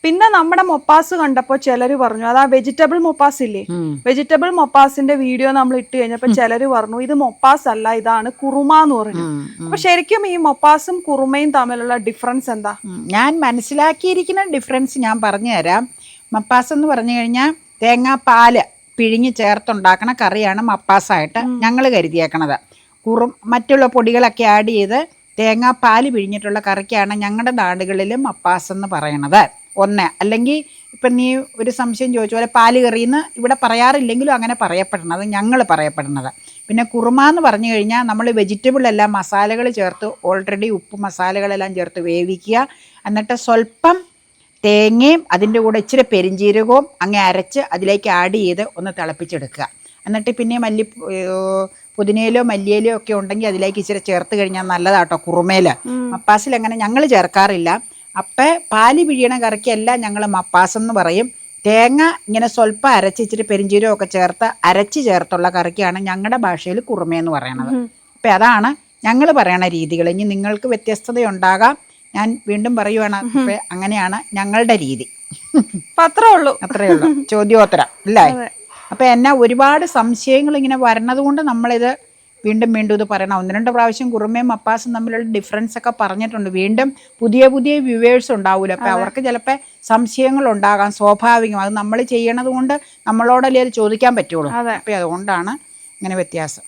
പിന്നെ നമ്മുടെ മൊപ്പാസ് കണ്ടപ്പോ ചിലര് പറഞ്ഞു അതാ വെജിറ്റബിൾ മൊപ്പാസ് ഇല്ലേ, വെജിറ്റബിൾ മൊപ്പാസിന്റെ വീഡിയോ നമ്മൾ ഇട്ട് കഴിഞ്ഞപ്പോ ചിലര് പറഞ്ഞു ഇത് മൊപ്പാസ് അല്ല, ഇതാണ് കുറുമ എന്ന് പറഞ്ഞു. അപ്പൊ ശരിക്കും ഈ മൊപ്പാസും കുറുമയും തമ്മിലുള്ള ഡിഫറൻസ് എന്താ? ഞാൻ മനസ്സിലാക്കിയിരിക്കുന്ന ഡിഫറൻസ് ഞാൻ പറഞ്ഞു തരാം. മപ്പാസ് എന്ന് പറഞ്ഞു കഴിഞ്ഞാൽ തേങ്ങാപ്പാല് പിഴിഞ്ഞ് ചേർത്തുണ്ടാക്കണ കറിയാണ് മപ്പാസായിട്ട് ഞങ്ങൾ കരുതിയേക്കണത്. മറ്റുള്ള പൊടികളൊക്കെ ആഡ് ചെയ്ത് തേങ്ങാപ്പാല് പിഴിഞ്ഞിട്ടുള്ള കറിക്കാണ് ഞങ്ങളുടെ നാടുകളിൽ മപ്പാസ് എന്ന് പറയണത്. ഒന്ന്, അല്ലെങ്കിൽ ഇപ്പം നീ ഒരു സംശയം ചോദിച്ച പോലെ പാല് കറിയെന്ന് ഇവിടെ പറയാറില്ലെങ്കിലും അങ്ങനെ പറയപ്പെടണത് ഞങ്ങൾ പറയപ്പെടുന്നത്. പിന്നെ കുറുമ എന്ന് പറഞ്ഞു കഴിഞ്ഞാൽ നമ്മൾ വെജിറ്റബിൾ എല്ലാം മസാലകൾ ചേർത്ത് ഓൾറെഡി ഉപ്പ് മസാലകളെല്ലാം ചേർത്ത് വേവിക്കുക, എന്നിട്ട് സ്വല്പം തേങ്ങയും അതിൻ്റെ കൂടെ ഇച്ചിരി പെരിഞ്ജീരകവും അങ്ങ് അരച്ച് അതിലേക്ക് ആഡ് ചെയ്ത് ഒന്ന് തിളപ്പിച്ചെടുക്കുക. എന്നിട്ട് പിന്നെ പുതിനയിലോ മല്ലിയിലോ ഒക്കെ ഉണ്ടെങ്കിൽ അതിലേക്ക് ഇച്ചിരി ചേർത്ത് കഴിഞ്ഞാൽ നല്ലതാട്ടോ കുറുമേൽ. മപ്പാസിൽ അങ്ങനെ ഞങ്ങൾ ചേർക്കാറില്ല. അപ്പം പാല് പിഴിയണ കറിക്കെല്ലാം ഞങ്ങൾ മപ്പാസ് എന്ന് പറയും. തേങ്ങ ഇങ്ങനെ സ്വല്പം അരച്ച് ഇച്ചിരി പെരിഞ്ജീരകം ഒക്കെ ചേർത്ത് അരച്ച് ചേർത്തുള്ള കറിക്കാണ് ഞങ്ങളുടെ ഭാഷയിൽ കുറുമയെന്ന് പറയണത്. അപ്പം അതാണ് ഞങ്ങൾ പറയണ രീതികൾ. ഇനി നിങ്ങൾക്ക് വ്യത്യസ്തതയുണ്ടാകാം, ഞാൻ വീണ്ടും പറയുവാണ്. അപ്പം അങ്ങനെയാണ് ഞങ്ങളുടെ രീതി. അത്രേ ഉള്ളൂ. ചോദ്യോത്തരം അല്ലേ? അപ്പം എന്നാ ഒരുപാട് സംശയങ്ങൾ ഇങ്ങനെ വരണത് കൊണ്ട് നമ്മളിത് വീണ്ടും ഇത് പറയണം. 1-2 പ്രാവശ്യം കുറുമയും മപ്പാസും തമ്മിലുള്ള ഡിഫറൻസ് ഒക്കെ പറഞ്ഞിട്ടുണ്ട്. വീണ്ടും പുതിയ വ്യൂവേഴ്സ് ഉണ്ടാവില്ല. അപ്പം അവർക്ക് ചിലപ്പോൾ സംശയങ്ങൾ ഉണ്ടാകാം, സ്വാഭാവികം. അത് നമ്മൾ ചെയ്യണത് കൊണ്ട് നമ്മളോടല്ലേ അത് ചോദിക്കാൻ പറ്റുള്ളൂ. അപ്പം അതുകൊണ്ടാണ് ഇങ്ങനെ വ്യത്യാസം.